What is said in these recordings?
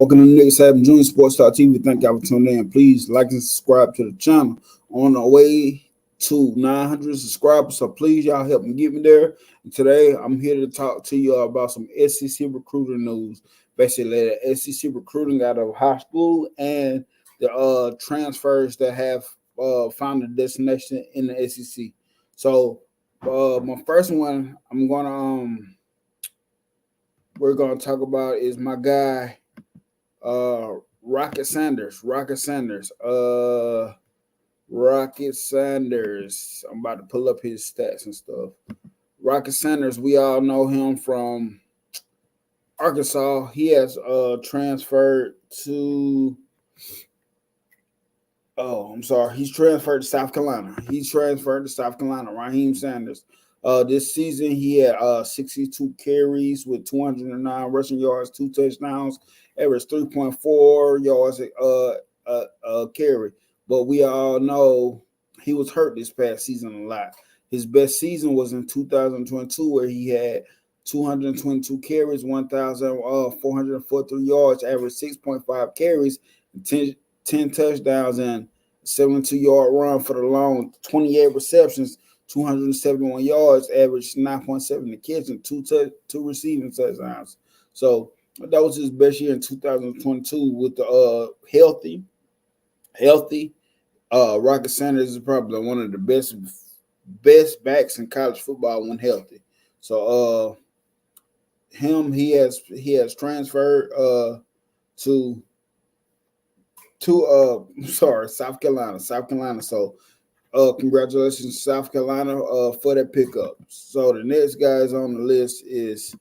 Welcome to the Niggas Having Junior Sports Talk TV. Thank y'all for tuning in. Please like and subscribe to the channel. On our way to 900 subscribers, so please y'all help me get me there. And today I'm here to talk to you about some SEC recruiting news. Basically, the SEC recruiting out of high school and the transfers that have found a destination in the SEC. So my first one we're gonna talk about is my guy. Rocket Sanders. Rocket Sanders. I'm about to pull up his stats and stuff. Rocket Sanders, we all know him from Arkansas. He has transferred to he's transferred to South Carolina. Raheem Sanders. This season he had 62 carries with 209 rushing yards, 2 touchdowns, average 3.4 yards carry. But we all know he was hurt this past season a lot. His best season was in 2022, where he had 222 carries, 1,443 yards, average 6.5 carries, 10 touchdowns, and 72-yard run for the long, 28 receptions, 271 yards, average 9.7 to catch, and two receiving touchdowns. So that was his best year in 2022 with the healthy. Rocket Sanders is probably one of the best backs in college football when healthy. So he has transferred to South Carolina. So congratulations, South Carolina, for that pickup. So the next guy on the list is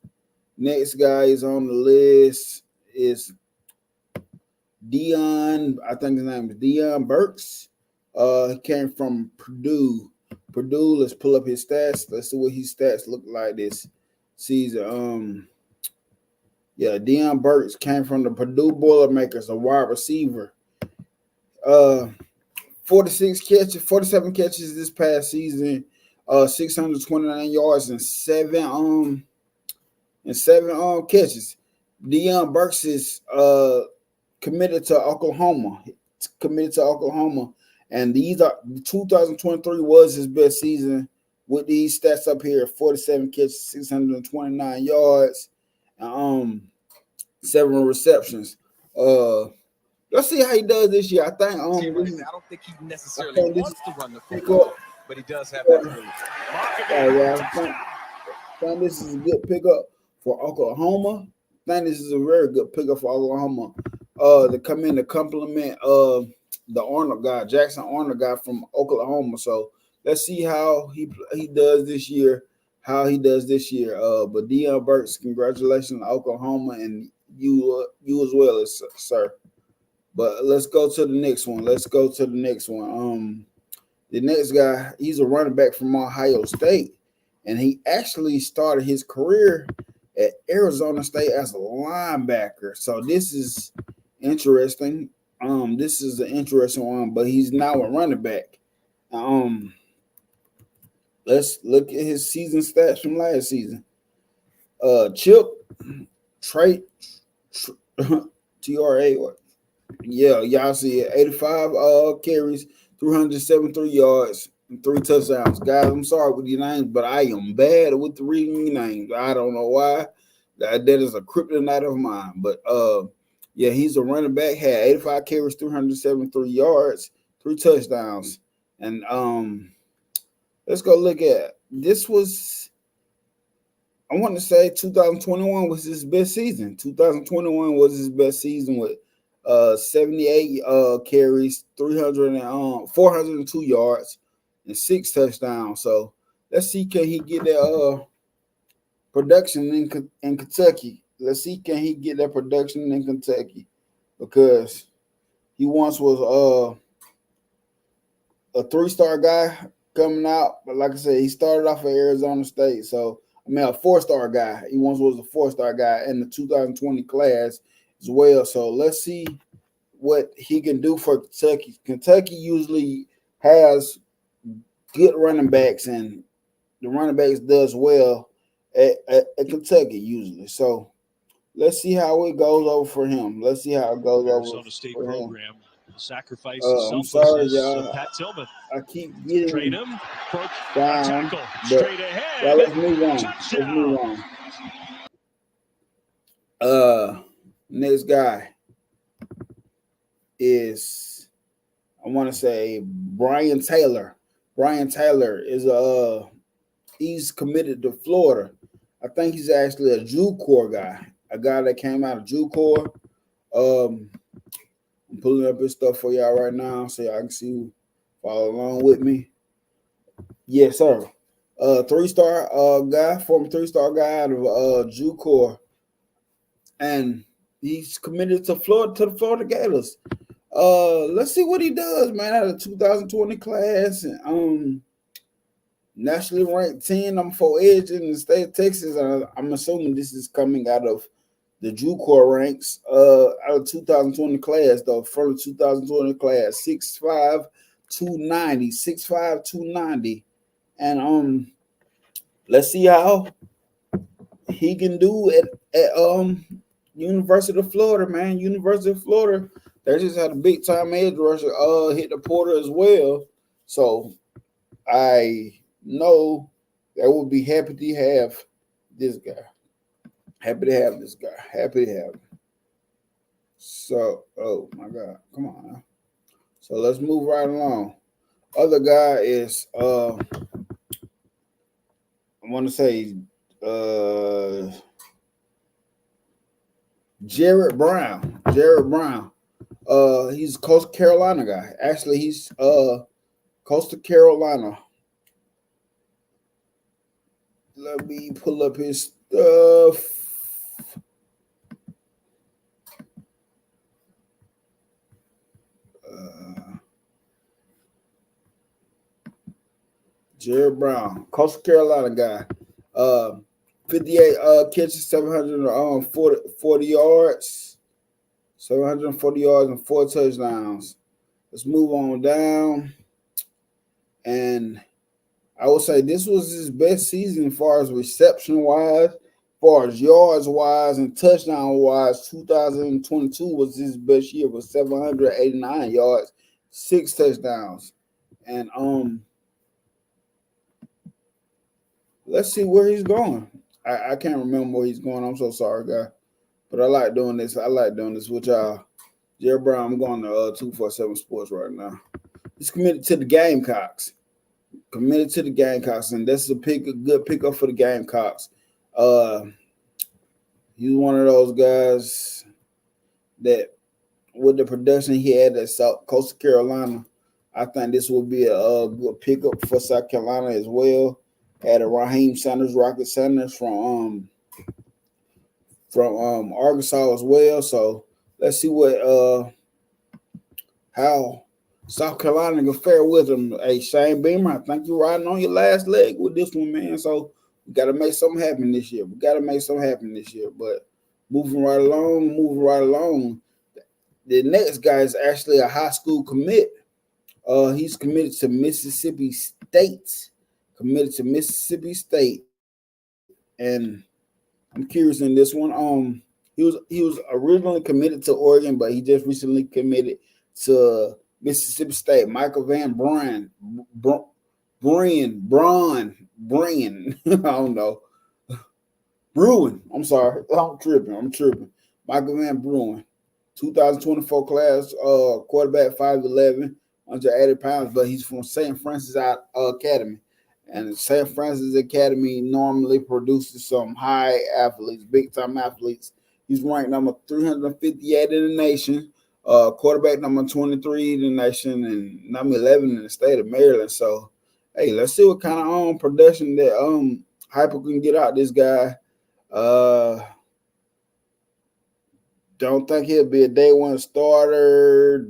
Dion. I think his name is Dion Burks. He came from Purdue. Let's pull up his stats. Let's see what his stats look like this season. Dion Burks came from the Purdue Boilermakers, a wide receiver. 47 catches this past season, 629 yards and seven catches. Dion Burks is committed to Oklahoma. And these are 2023 was his best season with these stats up here: 47 catches, 629 yards, 7 receptions. Let's see how he does this year. I think I don't think he necessarily wants to run the football, but he does have that ability. I think this is a good pickup for Oklahoma. I think this is a very good pickup for Oklahoma. To come in to complement the Arnold guy, Jackson Arnold guy from Oklahoma. So let's see how he does this year. But Dion Burks, congratulations to Oklahoma and you as well, sir. But let's go to the next one. The next guy, he's a running back from Ohio State, and he actually started his career at Arizona State as a linebacker. So this is interesting. This is an interesting one, but he's now a running back. Let's look at his season stats from last season. Chip Trait TRA. Yeah, y'all see it. 85 carries, 373 yards, and 3 touchdowns. Guys, I'm sorry with your names, but I am bad with the reading your names. I don't know why. That is a kryptonite of mine. But he's a running back. Had 85 carries, 373 yards, 3 touchdowns. And let's go look at this. I want to say 2021 was his best season. 2021 was his best season with 78 carries, 402 yards, and 6 touchdowns. So let's see, can he get that production in Kentucky? Let's see, can he get that production in Kentucky? Because he once was a 3-star guy coming out, but like I said, he started off at Arizona State. So a 4-star guy. He once was a 4-star guy in the 2020 class as well. So let's see what he can do for Kentucky. Kentucky usually has good running backs, and the running backs does well at Kentucky usually. So let's see how it goes over for him. Let's see how it goes over Arizona State for him. program. Sacrifice I'm sorry, y'all. Pat Tillman. I keep getting Trade him. down, Tackle. but Straight ahead. y'all, let's move on. Touchdown. Let's move on. Next guy is, I want to say, Brian Taylor. Brian Taylor is he's committed to Florida. I think he's actually a JUCO guy, a guy that came out of JUCO. I'm pulling up his stuff for y'all right now so y'all can see, follow along with me. Yes, sir. 3-star guy, former 3-star guy out of JUCO, and he's committed to Florida, to the Florida Gators. Let's see what he does, man. Out of 2020 class, and nationally ranked 10, number 4 edge in the state of Texas. I'm assuming this is coming out of the JUCO ranks. Out of 2020 class, though, from the 2020 class, 6'5", 290, 6'5", 290, and let's see how he can do at University of Florida, man. University of Florida, they just had a big time edge rusher hit the portal as well. So I know they will be happy to have this guy. Happy to have this guy. Happy to have him. So, oh my God, come on now. So let's move right along. Other guy is I want to say Jared Brown. Jared Brown. He's a Coastal Carolina guy. Actually, he's Coastal Carolina. Let me pull up his stuff. Jared Brown, Coastal Carolina guy. 58 catches, 740 yards, 740 yards and 4 touchdowns. Let's move on down. And I would say this was his best season as far as reception wise, as far as yards wise and touchdown wise. 2022 was his best year with 789 yards, 6 touchdowns. And let's see where he's going. I can't remember where he's going. I'm so sorry, guy. But I like doing this. I like doing this with y'all. Jared Brown, I'm going to 247 Sports right now. He's committed to the Gamecocks. Committed to the Gamecocks, and this is a good pickup for the Gamecocks. He's one of those guys that, with the production he had at Coastal Carolina, I think this will be a good pickup for South Carolina as well. Had a Raheem Sanders, Rocket Sanders from Arkansas as well. So let's see what how South Carolina can fare with him. Hey, Shane Beamer, I think you're riding on your last leg with this one, man. So we got to make something happen this year. But moving right along. The next guy is actually a high school commit. He's committed to Mississippi State. And I'm curious in this one. He was originally committed to Oregon, but he just recently committed to Mississippi State. Michael Van Braun. I don't know. Bruin. I'm sorry. I'm tripping. Michael Van Bruin. 2024 class, quarterback, 5'11", 180 pounds, but he's from St. Francis Academy. And St. Francis Academy normally produces some high athletes, big-time athletes. He's ranked number 358 in the nation, quarterback number 23 in the nation, and number 11 in the state of Maryland. So, hey, let's see what kind of production that Hyper can get out this guy. Don't think he'll be a day one starter.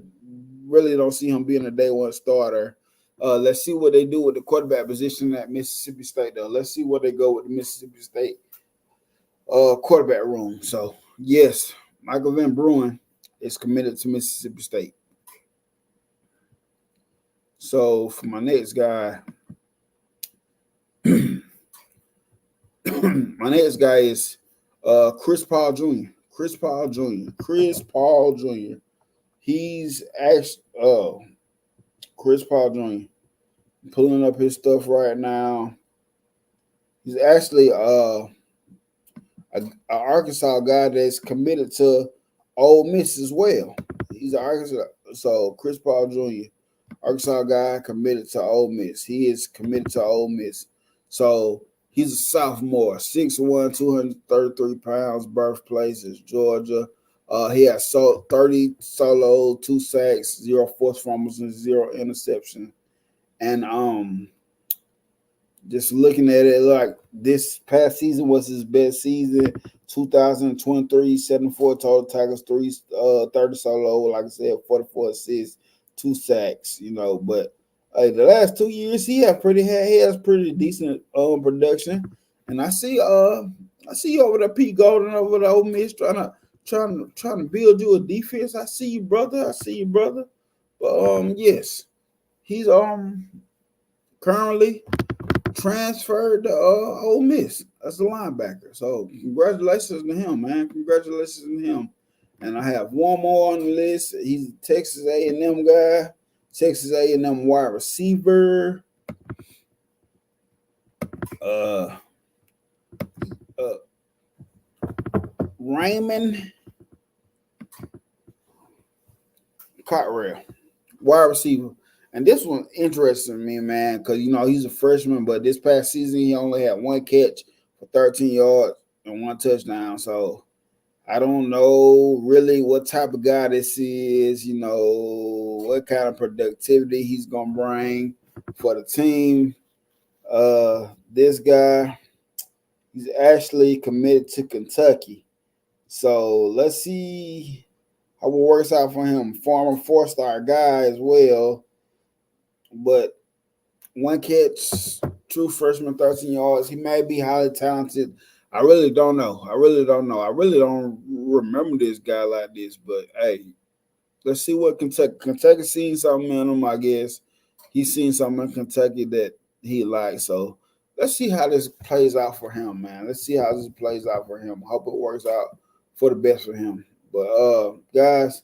Really don't see him being a day one starter. Let's see what they do with the quarterback position at Mississippi State, though. Let's see where they go with the Mississippi State quarterback room. So, yes, Michael Van Bruin is committed to Mississippi State. So, for my next guy, my next guy is Chris Paul Jr. Chris Paul Jr. He's actually Chris Paul Jr. pulling up his stuff right now. He's actually an Arkansas guy that's committed to Ole Miss as well. He's an Arkansas. So Chris Paul Jr., Arkansas guy committed to Ole Miss. He is committed to Ole Miss. So he's a sophomore, 6'1", 233 pounds, birthplace is Georgia. He has 30 solo, 2 sacks, 0 forced fumbles, and 0 interception. And just looking at it, like this past season was his best season. 2023, 74 total tackles, 30 solo, like I said, 44 assists, 2 sacks. But the last 2 years he has pretty decent production. And I see you over there, Pete Golden, over the Ole Miss, trying to build you a defense. I see you, brother. But yes, he's currently transferred to Ole Miss as a linebacker. So congratulations to him, man. Congratulations to him. And I have one more on the list. He's a Texas A&M guy, Texas A&M wide receiver. Raymond Cottrell, wide receiver. And this one interesting me, man, because, he's a freshman, but this past season he only had 1 catch for 13 yards and 1 touchdown. So I don't know really what type of guy this is, what kind of productivity he's going to bring for the team. This guy, he's actually committed to Kentucky. So let's see how it works out for him. Former 4-star guy as well. But 1 catch, true freshman, 13 yards. He may be highly talented. I really don't know. I really don't remember this guy like this. But, hey, let's see what Kentucky's seen something in him, I guess. He's seen something in Kentucky that he likes. So let's see how this plays out for him, man. Let's see how this plays out for him. Hope it works out for the best for him. But, guys,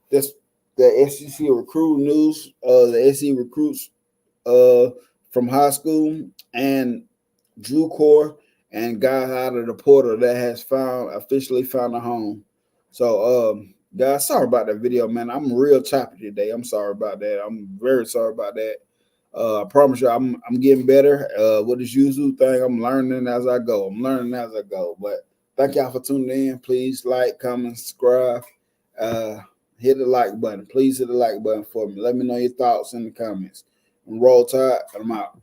that's the SEC recruit news. The SEC recruits from high school and Drew Core and guys out of the portal that has officially found a home. So, guys, sorry about that video, man. I'm real choppy today. I'm sorry about that. I'm very sorry about that. I promise you, I'm getting better. With this YouTube thing, I'm learning as I go. But thank y'all for tuning in. Please like, comment, subscribe. Hit the like button. Please hit the like button for me. Let me know your thoughts in the comments. And Roll Tide, I'm out.